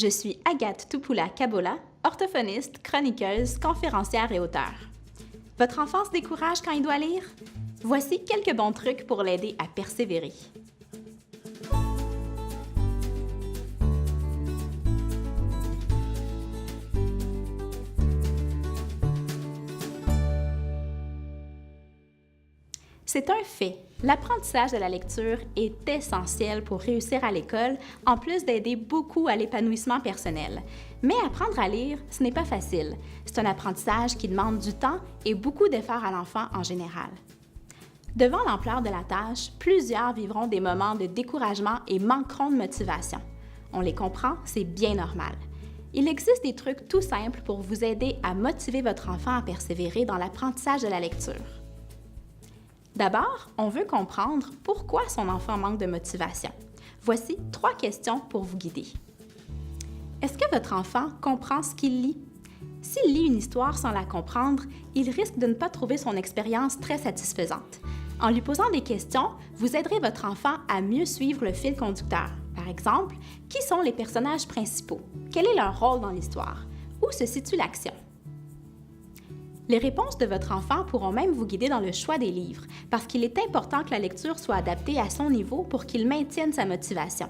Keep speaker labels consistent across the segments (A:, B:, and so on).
A: Je suis Agathe Tupoula-Kabola, orthophoniste, chroniqueuse, conférencière et auteure. Votre enfant se décourage quand il doit lire? Voici quelques bons trucs pour l'aider à persévérer. C'est un fait. L'apprentissage de la lecture est essentiel pour réussir à l'école, en plus d'aider beaucoup à l'épanouissement personnel. Mais apprendre à lire, ce n'est pas facile. C'est un apprentissage qui demande du temps et beaucoup d'efforts à l'enfant en général. Devant l'ampleur de la tâche, plusieurs vivront des moments de découragement et manqueront de motivation. On les comprend, c'est bien normal. Il existe des trucs tout simples pour vous aider à motiver votre enfant à persévérer dans l'apprentissage de la lecture. D'abord, on veut comprendre pourquoi son enfant manque de motivation. Voici 3 questions pour vous guider. Est-ce que votre enfant comprend ce qu'il lit? S'il lit une histoire sans la comprendre, il risque de ne pas trouver son expérience très satisfaisante. En lui posant des questions, vous aiderez votre enfant à mieux suivre le fil conducteur. Par exemple, qui sont les personnages principaux? Quel est leur rôle dans l'histoire? Où se situe l'action? Les réponses de votre enfant pourront même vous guider dans le choix des livres, parce qu'il est important que la lecture soit adaptée à son niveau pour qu'il maintienne sa motivation.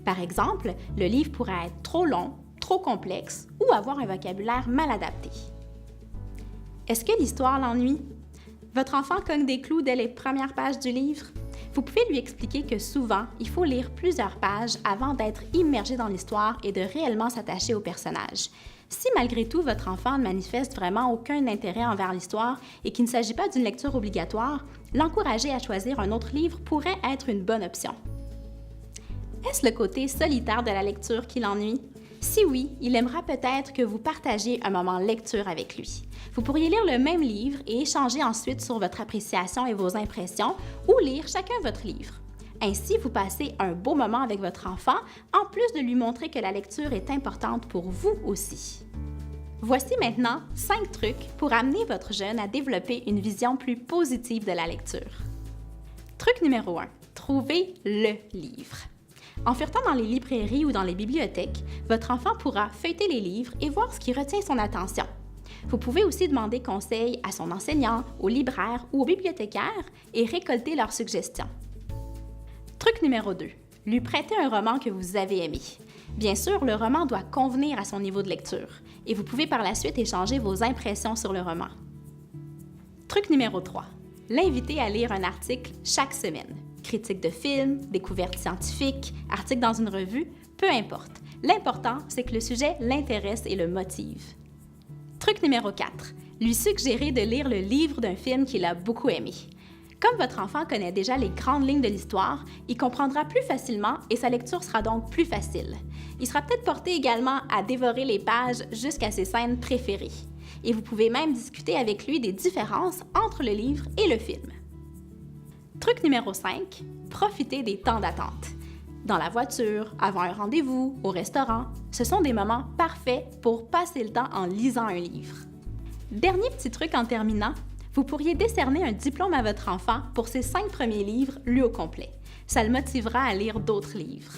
A: Par exemple, le livre pourrait être trop long, trop complexe ou avoir un vocabulaire mal adapté. Est-ce que l'histoire l'ennuie? Votre enfant cogne des clous dès les premières pages du livre? Vous pouvez lui expliquer que souvent, il faut lire plusieurs pages avant d'être immergé dans l'histoire et de réellement s'attacher au personnage. Si malgré tout, votre enfant ne manifeste vraiment aucun intérêt envers l'histoire et qu'il ne s'agit pas d'une lecture obligatoire, l'encourager à choisir un autre livre pourrait être une bonne option. Est-ce le côté solitaire de la lecture qui l'ennuie? Si oui, il aimera peut-être que vous partagiez un moment lecture avec lui. Vous pourriez lire le même livre et échanger ensuite sur votre appréciation et vos impressions ou lire chacun votre livre. Ainsi, vous passez un beau moment avec votre enfant, en plus de lui montrer que la lecture est importante pour vous aussi. Voici maintenant 5 trucs pour amener votre jeune à développer une vision plus positive de la lecture. Truc numéro 1. Trouvez le livre. En furetant dans les librairies ou dans les bibliothèques, votre enfant pourra feuilleter les livres et voir ce qui retient son attention. Vous pouvez aussi demander conseil à son enseignant, au libraire ou au bibliothécaire et récolter leurs suggestions. Truc numéro 2. Lui prêter un roman que vous avez aimé. Bien sûr, le roman doit convenir à son niveau de lecture et vous pouvez par la suite échanger vos impressions sur le roman. Truc numéro 3. L'inviter à lire un article chaque semaine. Critique de film, découverte scientifique, article dans une revue, peu importe. L'important, c'est que le sujet l'intéresse et le motive. Truc numéro 4. Lui suggérer de lire le livre d'un film qu'il a beaucoup aimé. Comme votre enfant connaît déjà les grandes lignes de l'histoire, il comprendra plus facilement et sa lecture sera donc plus facile. Il sera peut-être porté également à dévorer les pages jusqu'à ses scènes préférées. Et vous pouvez même discuter avec lui des différences entre le livre et le film. Truc numéro 5. Profitez des temps d'attente. Dans la voiture, avant un rendez-vous, au restaurant, ce sont des moments parfaits pour passer le temps en lisant un livre. Dernier petit truc en terminant, vous pourriez décerner un diplôme à votre enfant pour ses 5 premiers livres lus au complet. Ça le motivera à lire d'autres livres.